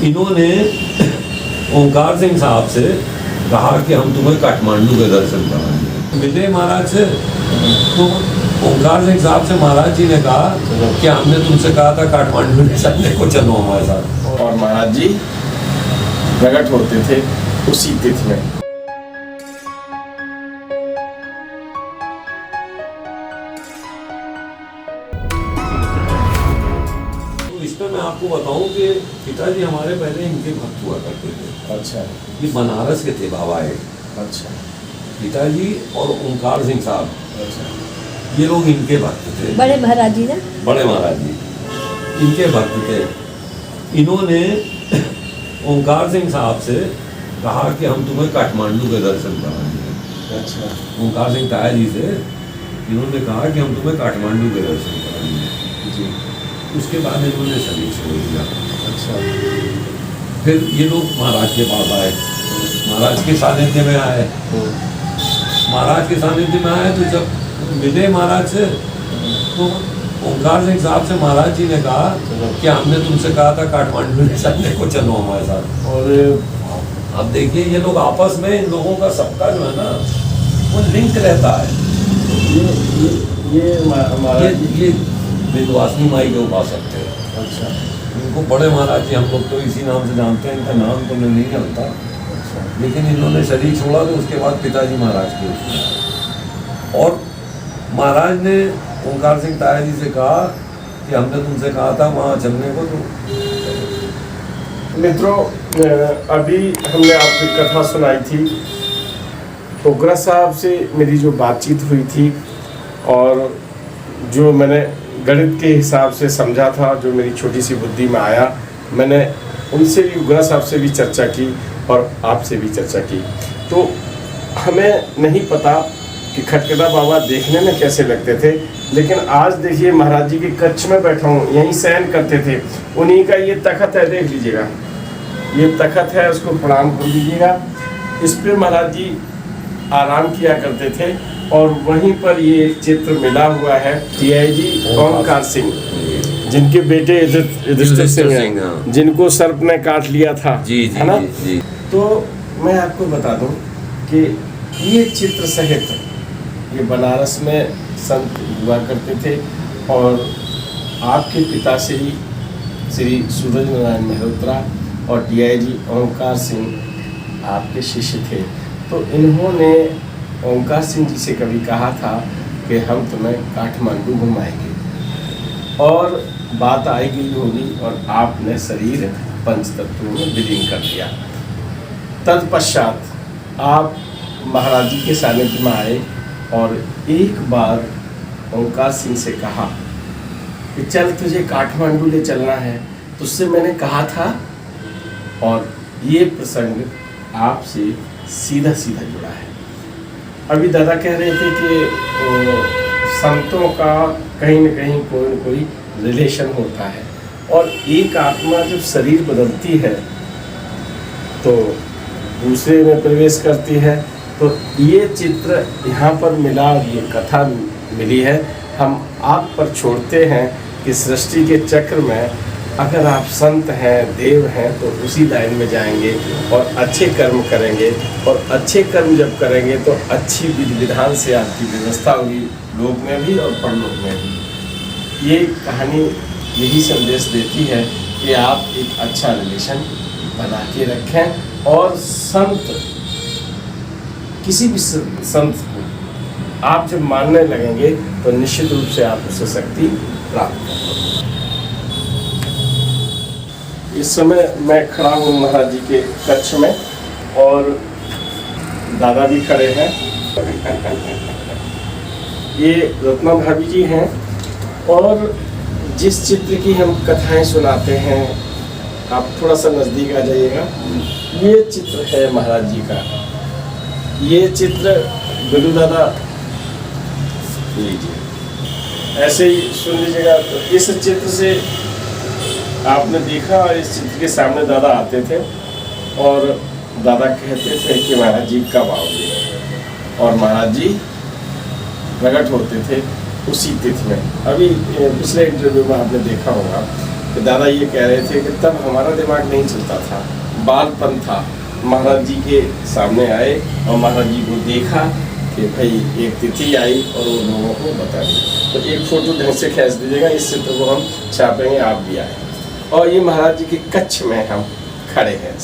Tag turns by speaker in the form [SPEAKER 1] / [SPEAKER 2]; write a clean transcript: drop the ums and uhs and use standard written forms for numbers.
[SPEAKER 1] इन्होंने ओंकार सिंह साहब से कहा कि हम तुम्हें काठमांडू के दर्शन कराएंगे। मिले महाराज से तो ओंकार सिंह साहब से महाराज जी ने कहा कि हमने तुमसे कहा था काठमांडू ले चलने को, चलो हमारे साथ।
[SPEAKER 2] और महाराज जी प्रकट होते थे उसी तिथि में।
[SPEAKER 1] तो इसमें मैं आपको बताऊं कि पिताजी हमारे पहले इनके भक्त हुआ करते थे।
[SPEAKER 2] अच्छा
[SPEAKER 1] ये बनारस के थे बाबा है।
[SPEAKER 2] अच्छा
[SPEAKER 1] पिताजी और ओंकार सिंह साहब,
[SPEAKER 2] अच्छा,
[SPEAKER 1] ये लोग इनके भक्त थे।
[SPEAKER 3] बड़े महाराज जी ना,
[SPEAKER 1] बड़े महाराज जी इनके भक्त थे। इन्होंने ओंकार सिंह साहब से कहा कि हम तुम्हें काठमांडू के दर्शन कराएंगे।
[SPEAKER 2] अच्छा,
[SPEAKER 1] ओंकार सिंह ताया जी से इन्होंने कहा कि हम तुम्हें काठमांडू के दर्शन कराएंगे
[SPEAKER 2] जी,
[SPEAKER 1] उसके बाद इन्होंने शरीर छोड़ दिया।
[SPEAKER 2] अच्छा,
[SPEAKER 1] फिर ये लोग महाराज के पास आए, महाराज के सानिध्य में आए। महाराज के सानिध्य में आए तो जब मिले महाराज से तो ओंकार सिंह साहब से महाराज जी ने कहा कि हमने तुमसे कहा था काठमांडू ले चलने को, चलो हमारे साथ।
[SPEAKER 2] और
[SPEAKER 1] अब देखिए ये लोग आपस में, इन लोगों का सबका जो है ना वो लिंक रहता है।
[SPEAKER 2] ये महाराज जी,
[SPEAKER 1] ये विंध्यवासिनी माई के उपासक थे।
[SPEAKER 2] अच्छा,
[SPEAKER 1] इनको बड़े महाराज जी हम लोग तो इसी नाम से जानते हैं, इनका नाम तो नहीं जानता। लेकिन इन्होंने शरीर छोड़ा तो उसके बाद पिताजी महाराज के उसमें आए। और महाराज ने ओंकार सिंह ताया जी से कहा कि हमने तुमसे कहा था वहाँ चलने को। तो
[SPEAKER 2] मित्रों, अभी हमने आपको कथा सुनाई थी। ओगरा साहब से मेरी जो बातचीत हुई थी और जो मैंने गणित के हिसाब से समझा था, जो मेरी छोटी सी बुद्धि में आया, मैंने उनसे भी, उगरा साहब से भी चर्चा की और आपसे भी चर्चा की। तो हमें नहीं पता कि खटखटा बाबा देखने में कैसे लगते थे, लेकिन आज देखिए महाराज जी के कक्ष में बैठा हूँ, यहीं शयन करते थे। उन्हीं का ये तखत है, देख लीजिएगा, ये तखत है, उसको प्रणाम कर लीजिएगा। इस पे महाराज जी आराम किया करते थे और वहीं पर ये चित्र मिला हुआ है टीआईजी ओंकार सिंह, जिनके बेटे युधिष्ठिर सिंह हैं, जिनको सर्प ने काट लिया था, है ना। तो मैं आपको बता दूं कि ये चित्र सहित ये बनारस में संत हुआ करते थे और आपके पिता श्री सूरज नारायण मल्होत्रा और टीआईजी ओंकार सिंह आपके शिष्य थे। तो इन्होंने ओंकार सिंह जी से कभी कहा था कि हम तुम्हें काठमांडू घुमाएंगे, और बात आई गई होगी और आपने शरीर पंच तत्वों में विलीन कर दिया। तत्पश्चात आप महाराज जी के सानिध्य में आए और एक बार ओंकार सिंह से कहा कि चल तुझे काठमांडू ले चलना है, तुझसे मैंने कहा था। और ये प्रसंग आपसे सीधा सीधा जुड़ा है। अभी दादा कह रहे थे कि संतों का कहीं न कहीं कोई न कोई रिलेशन होता है, और एक आत्मा जब शरीर बदलती है तो दूसरे में प्रवेश करती है। तो ये चित्र यहाँ पर मिला और ये कथा मिली है। हम आप पर छोड़ते हैं कि सृष्टि के चक्र में अगर आप संत हैं, देव हैं, तो उसी लाइन में जाएंगे और अच्छे कर्म करेंगे, और अच्छे कर्म जब करेंगे तो अच्छी विधि विधान से आपकी व्यवस्था होगी, लोक में भी और परलोक में भी। ये कहानी यही संदेश देती है कि आप एक अच्छा रिलेशन बना के रखें, और संत, किसी भी संत को आप जब मानने लगेंगे तो निश्चित रूप से आप उससे शक्ति प्राप्त करेंगे। इस समय मैं खड़ा हूँ महाराज जी के कक्ष में और दादा भी खड़े हैं। ये रत्ना भाभी जी हैं, और जिस चित्र की हम कथाएं सुनाते हैं, आप थोड़ा सा नज़दीक आ जाइएगा। ये चित्र है महाराज जी का। ये चित्र गुरु दादा लीजिए, ऐसे ही सुन लीजिएगा। तो इस चित्र से आपने देखा, और इस चित्र के सामने दादा आते थे और दादा कहते थे कि महाराज जी कब आओगे, और महाराज जी प्रकट होते थे उसी तिथि में। अभी पिछले इंटरव्यू में आपने देखा होगा कि दादा ये कह रहे थे कि तब हमारा दिमाग नहीं चलता था, बालपन था। महाराज जी के सामने आए और महाराज जी को देखा कि भाई एक तिथि आई और वो लोगों को बता दी। तो एक फोटो ढंग से खींच दीजिएगा, इस चित्र को हम छापेंगे, आप भी आए। और ये महाराज जी के कच्छ में हम खड़े हैं।